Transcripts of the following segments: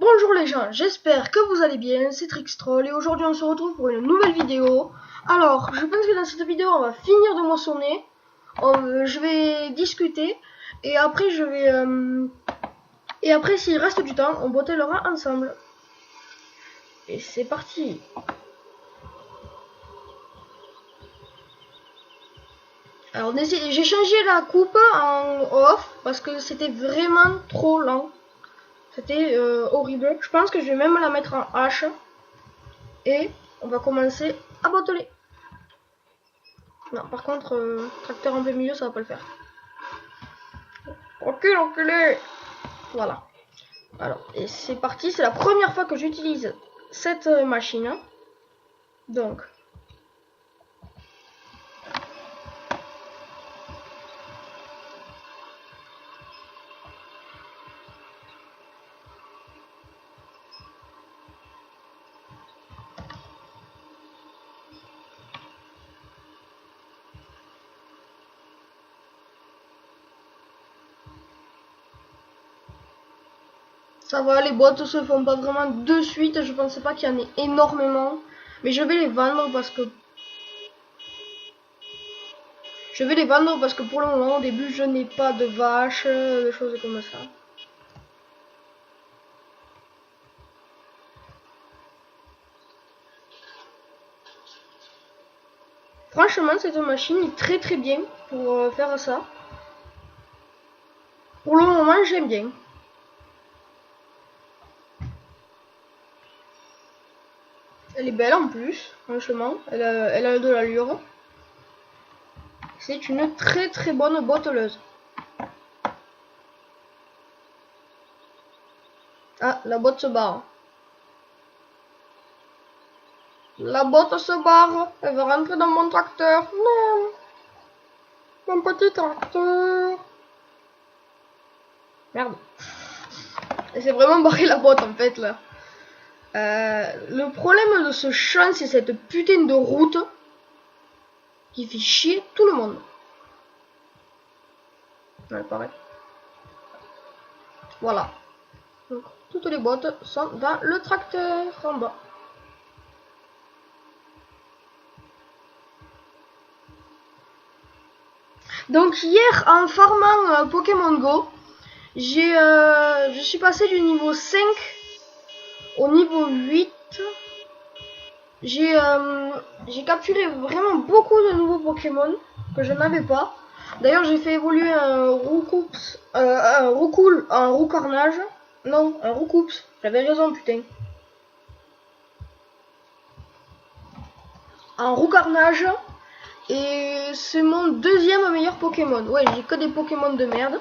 Bonjour les gens, j'espère que vous allez bien, c'est Trixtroll et aujourd'hui on se retrouve pour une nouvelle vidéo. Alors, je pense que dans cette vidéo on va finir de moissonner, je vais discuter et après s'il reste du temps, on botellera ensemble. Et c'est parti. Alors j'ai changé la coupe en off parce que c'était vraiment trop lent. C'était horrible. Je pense que je vais même la mettre en H. Et on va commencer à boteler. Non, par contre, tracteur en plein milieu, ça va pas le faire. Ok, l'enculé. Voilà. Alors, et c'est parti. C'est la première fois que j'utilise cette machine. Donc... ça va, les boîtes se font pas vraiment de suite. Je pensais pas qu'il y en ait énormément. Mais je vais les vendre parce que... pour le moment, au début, je n'ai pas de vaches, des choses comme ça. Franchement, cette machine est très très bien pour faire ça. Pour le moment, j'aime bien. Elle est belle en plus, franchement. Elle a de l'allure. C'est une très très bonne botteleuse. Ah, la botte se barre. La botte se barre. Elle veut rentrer dans mon tracteur. Non. Mon petit tracteur. Merde. Elle s'est vraiment barré la botte en fait là. Le problème de ce champ, c'est cette putain de route qui fait chier tout le monde. Ouais, pareil. Voilà. Donc, toutes les boîtes sont dans le tracteur en bas. Donc hier, en farmant Pokémon Go, je suis passé du niveau 5 au niveau 8. J'ai capturé vraiment beaucoup de nouveaux Pokémon que je n'avais pas. D'ailleurs, j'ai fait évoluer un Roucoups, un Roucoule, un Roucarnage. Non, un Roucoups. J'avais raison, putain. Un Roucarnage. Et c'est mon deuxième meilleur Pokémon. Ouais, j'ai que des Pokémon de merde.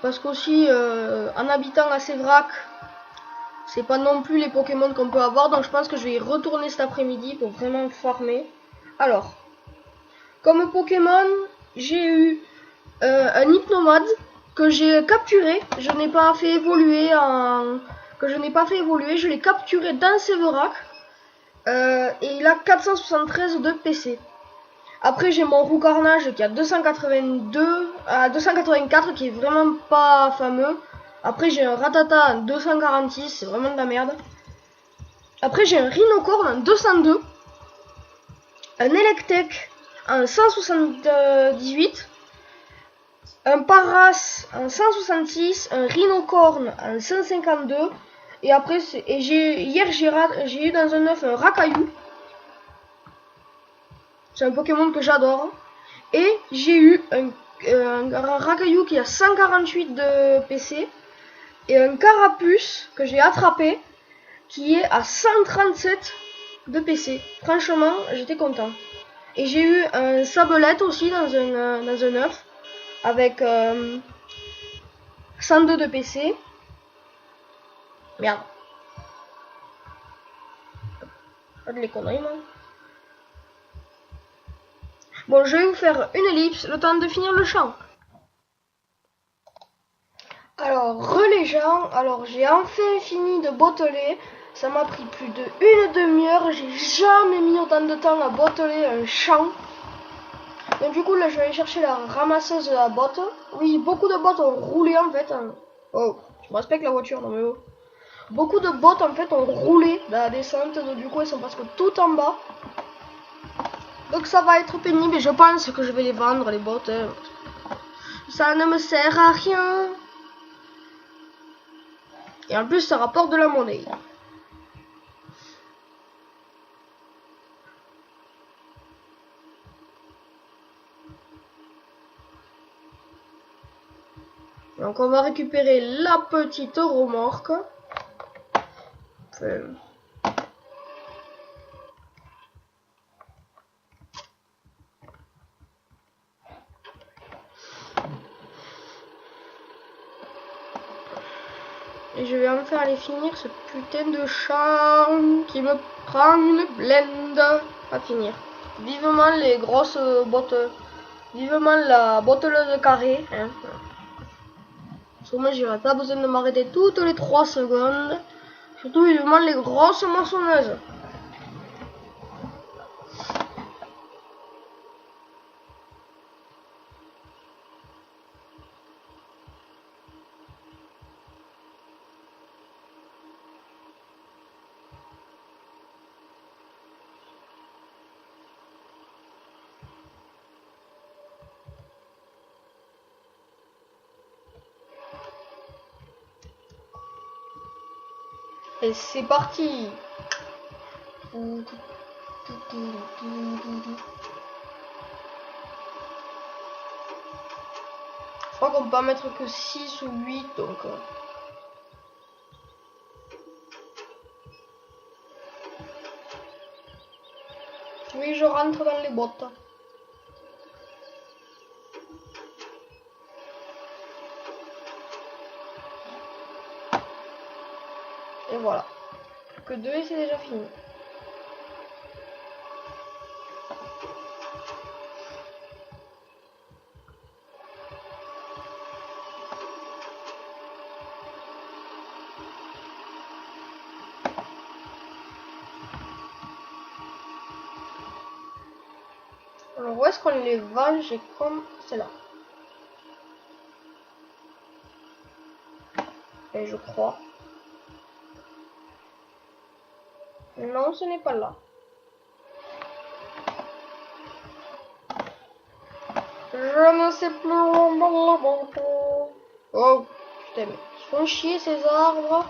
Parce qu'aussi, en habitant à Sévrac, c'est pas non plus les Pokémon qu'on peut avoir. Donc je pense que je vais y retourner cet après-midi pour vraiment farmer. Alors, comme Pokémon, j'ai eu un Hypnomad que j'ai capturé. Je n'ai pas fait évoluer je l'ai capturé dans Séverac. Et il a 473 de PC. Après j'ai mon Roucarnage qui a 284 qui est vraiment pas fameux. Après j'ai un Ratata en 246, c'est vraiment de la merde. Après j'ai un Rhinocorn en 202. Un Electek en 178. Un Paras en 166. Un Rhinocorn en 152. Et après hier j'ai eu dans un œuf un Rakaillou. C'est un Pokémon que j'adore. Et j'ai eu un Rakaillou qui a 148 de PC. Et un Carapuce que j'ai attrapé qui est à 137 de PC. Franchement, j'étais content. Et j'ai eu un Sablette aussi dans un œuf avec 102 de PC. Merde. Pas de les conneries, moi. Bon, je vais vous faire une ellipse, le temps de finir le champ. Alors, les gens, alors j'ai enfin fini de boteler. Ça m'a pris plus d'une demi-heure. J'ai jamais mis autant de temps à boteler un champ. Donc du coup, là, je vais aller chercher la ramasseuse à bottes. Oui, beaucoup de bottes ont roulé en fait. Oh, je me respecte la voiture, non mais oh. Beaucoup de bots en fait ont roulé dans la descente, donc du coup ils sont presque tout en bas. Donc ça va être pénible et je pense que je vais les vendre les bots. Hein. Ça ne me sert à rien. Et en plus ça rapporte de la monnaie. Donc on va récupérer la petite remorque. Enfin, et je vais enfin aller finir ce putain de champ qui me prend une blende à finir. Vivement les grosses bottes. Vivement la botteleuse carrée. Hein. Moi j'aurais pas besoin de m'arrêter toutes les 3 secondes. Surtout vivement les grosses moissonneuses. Et c'est parti. Je crois qu'on peut en mettre que 6 ou 8 donc... Oui, je rentre dans les bottes. Et voilà. Plus que 2 et c'est déjà fini. Alors où est-ce qu'on les vend? J'ai comme... C'est là. Et je crois. Non, ce n'est pas là. Je ne sais plus. Oh putain, mais ils font chier ces arbres.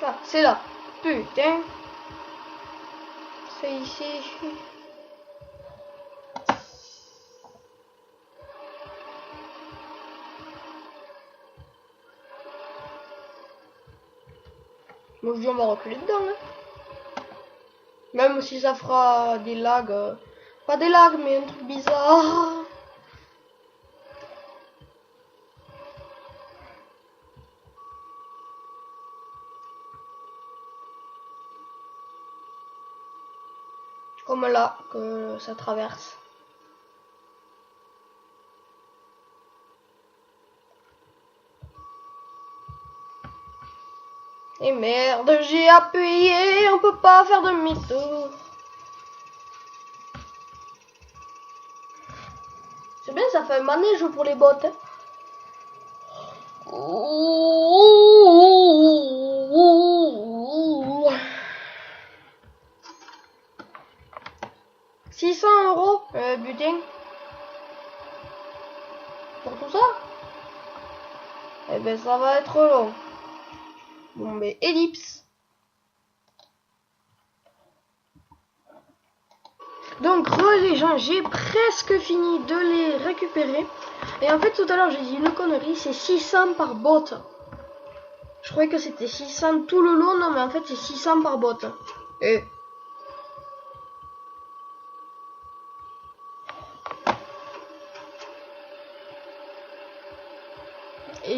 Ah, c'est là. Putain. C'est ici. Moi je dis on va reculer dedans. Hein. Même si ça fera des lags. Pas des lags mais un truc bizarre. Comme là que ça traverse. Et merde, j'ai appuyé, on peut pas faire demi-tour. C'est bien, ça fait un manège pour les bottes. Hein. 600 €, putain. Pour tout ça? Eh ben ça va être long. Bon mais ellipse. Donc les gens, j'ai presque fini de les récupérer. Et en fait tout à l'heure j'ai dit une connerie, c'est 600 par botte. Je croyais que c'était 600 tout le long, non mais en fait c'est 600 par botte. Et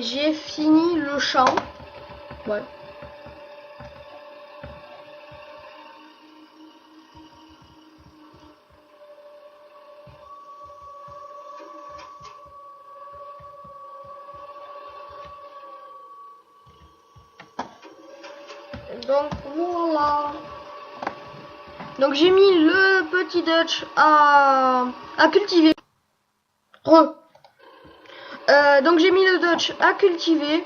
j'ai fini le champ. Ouais. Donc voilà. Donc j'ai mis le petit Dutch à cultiver. Donc j'ai mis le Dutch à cultiver.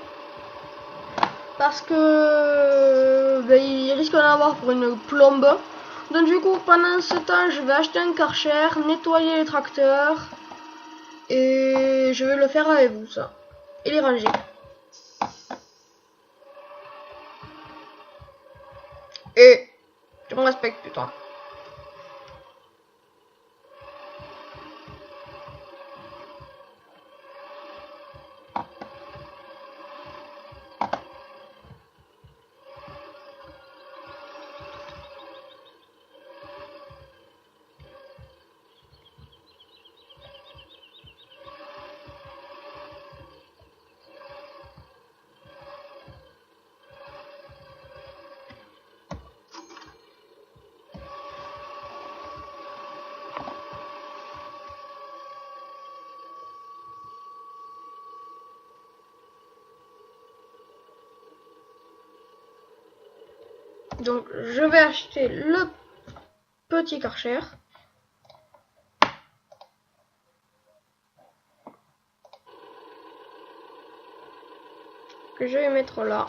Parce que il risque d'en avoir pour une plombe. Donc du coup pendant ce temps je vais acheter un Karcher, nettoyer les tracteurs. Et je vais le faire avec vous ça. Et les ranger. Et tu me respectes putain. Donc je vais acheter le petit Karcher. Que je vais mettre là.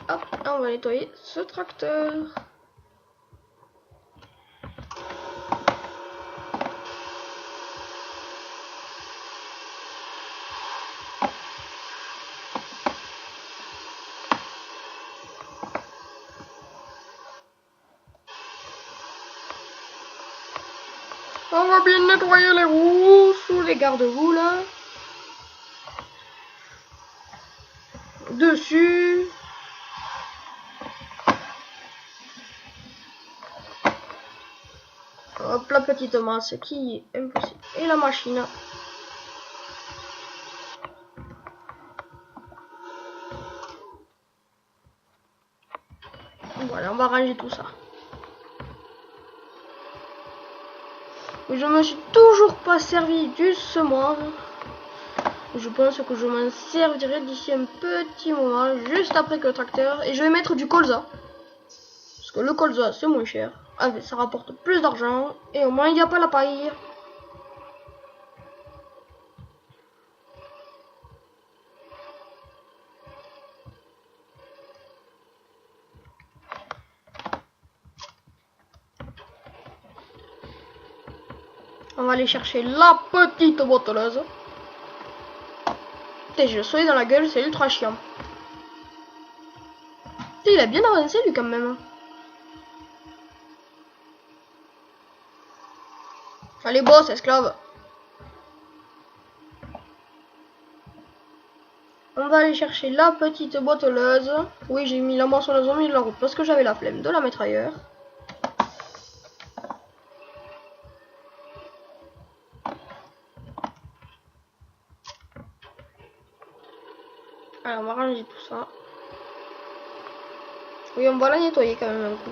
Hop, on va nettoyer ce tracteur. On va bien nettoyer les roues sous les garde-roues là. Dessus. Hop, la petite masse qui est impossible. Et la machine. Voilà, on va ranger tout ça. Je me suis toujours pas servi du semoir. Je pense que je m'en servirai d'ici un petit moment, juste après que le tracteur. Et je vais mettre du colza. Parce que le colza, c'est moins cher. Ah, ça rapporte plus d'argent. Et au moins, il n'y a pas la paille. On va aller chercher la petite botteleuse. Putain, j'ai le soleil dans la gueule, c'est ultra chiant. Putain, il a bien avancé lui quand même. Allez, boss, esclave. On va aller chercher la petite botteleuse. Oui, j'ai mis la moissonneuse au milieu de la route parce que j'avais la flemme de la mettre ailleurs. Allez, on va ranger tout ça. Oui, on va la nettoyer quand même un coup.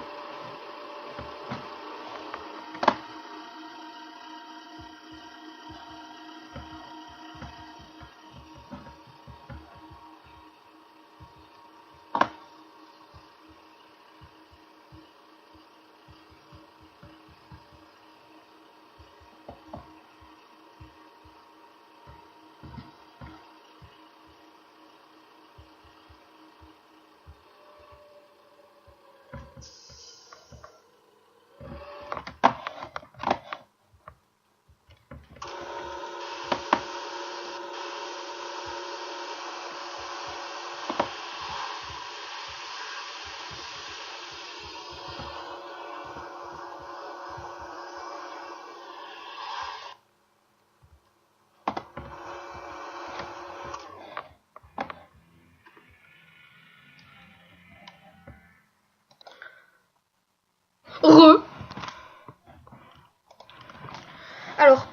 Alors,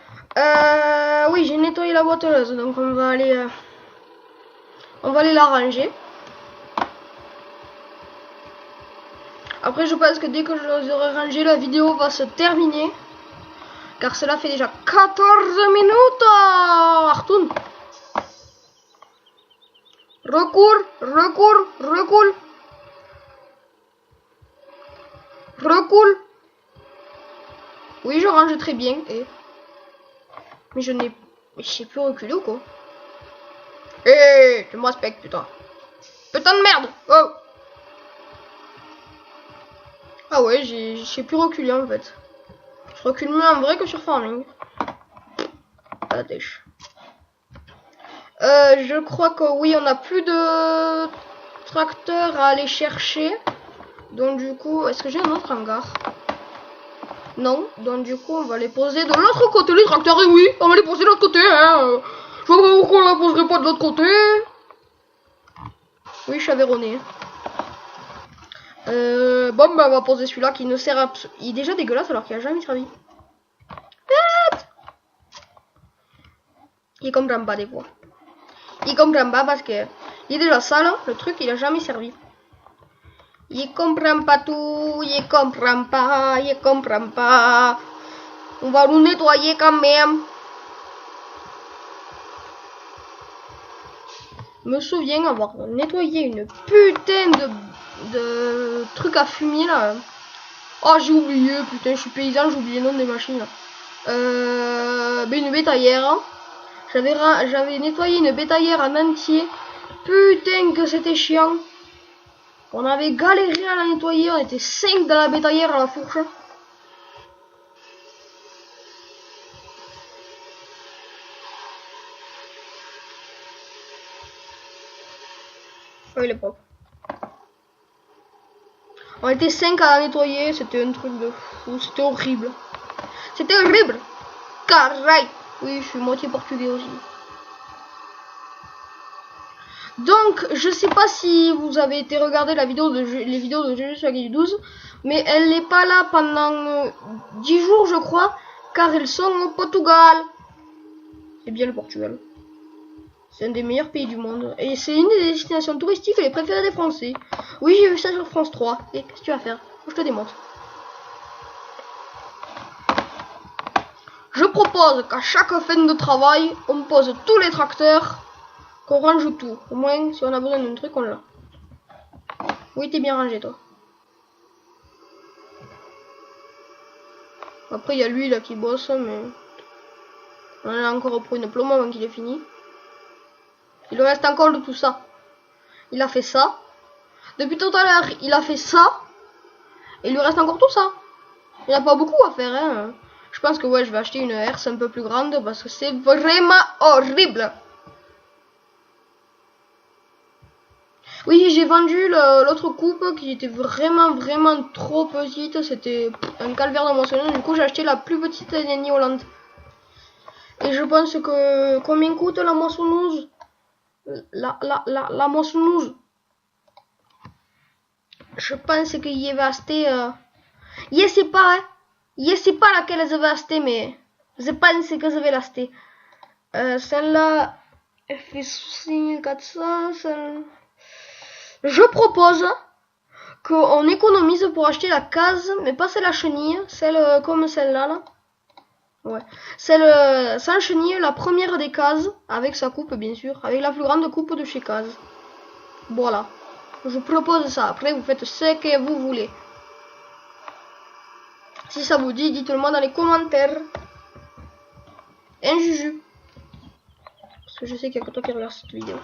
oui, j'ai nettoyé la botteleuse, donc on va aller la ranger. Après, je pense que dès que je les aurai rangées, la vidéo va se terminer. Car cela fait déjà 14 minutes. Artoun. Recours, recours, recule. Recule. Oui, je range très bien. Mais je n'ai... Mais je sais plus reculer ou quoi? Tu me respectes, putain. Putain de merde. Oh. Ah ouais, je sais plus reculer en fait. Je recule mieux en vrai que sur Farming. La dèche. Je crois que oui, on n'a plus de tracteur à aller chercher. Donc du coup, est-ce que j'ai un autre hangar? Non. Donc du coup, on va les poser de l'autre côté, les tracteurs. Et oui, on va les poser de l'autre côté. Hein. Je vois pas pourquoi on la poserait pas de l'autre côté. Oui, je suis avéronnée. Bon, bah, on va poser celui-là qui ne sert à... Il est déjà dégueulasse alors qu'il a jamais servi. Il comprend pas des fois. Il comprend pas parce que il est déjà sale, le truc il a jamais servi. Il comprend pas tout, il comprend pas, il comprend pas. On va nous nettoyer quand même. Je me souviens avoir nettoyé une putain de truc à fumier là. Oh j'ai oublié, putain je suis paysan, j'ai oublié le nom des machines là. Une bétaillère. Hein. J'avais nettoyé une bétaillère en entier. Putain que c'était chiant. On avait galéré à la nettoyer. On était 5 dans la bétaillère à la fourche. Oh il est propre. On était 5 à la nettoyer. C'était un truc de fou. C'était horrible. C'était horrible. Caray. Oui je suis moitié portugais aussi. Donc, je sais pas si vous avez été regarder les vidéos de GG sur la 12, mais elle n'est pas là pendant 10 jours, je crois, car elles sont au Portugal. C'est bien le Portugal. C'est un des meilleurs pays du monde. Et c'est une des destinations touristiques les préférées des Français. Oui, j'ai vu ça sur France 3. Et qu'est-ce que tu vas faire? Je te démontre. Je propose qu'à chaque fin de travail, on pose tous les tracteurs. On range tout. Au moins, si on a besoin d'un truc, on l'a. Oui, t'es bien rangé, toi. Après, il y a lui, là, qui bosse, mais... On en a encore pour une plombe avant qu'il ait fini. Il lui reste encore de tout ça. Il a fait ça. Depuis tout à l'heure, il a fait ça. Et il lui reste encore tout ça. Il n'y a pas beaucoup à faire, hein. Je pense que, ouais, je vais acheter une herse un peu plus grande, parce que c'est vraiment horrible. Oui, j'ai vendu l'autre coupe qui était vraiment trop petite. C'était un calvaire de moissonneuse. Du coup, j'ai acheté la plus petite Nenny Hollande. Et je pense que... Combien coûte la moissonneuse? La moissonneuse. Je pense qu'il va acheter... Je sais pas, hein. Je sais pas laquelle je vais acheter, mais... Je pense que je vais l'acheter. Celle-là... Elle fait 6400... Celle... Je propose qu'on économise pour acheter la case, mais pas celle à chenille, celle comme celle-là. Là. Ouais. Celle sans chenille, la première des cases, avec sa coupe bien sûr, avec la plus grande coupe de chez Case. Voilà. Je propose ça. Après, vous faites ce que vous voulez. Si ça vous dit, dites-le moi dans les commentaires. Un juju. Parce que je sais qu'il y a que toi qui regarde cette vidéo.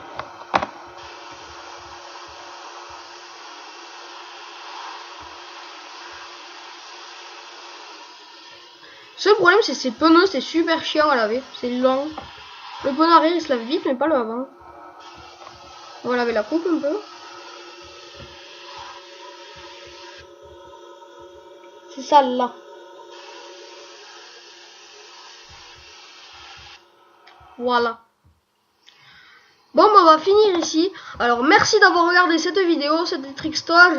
Le seul problème c'est ces pneus, c'est super chiant à laver, c'est long. Le pneu arrière il se lave vite mais pas le avant. On va laver la coupe un peu. C'est ça là. Voilà. Bon, bah, on va finir ici. Alors merci d'avoir regardé cette vidéo, c'était Trickstar.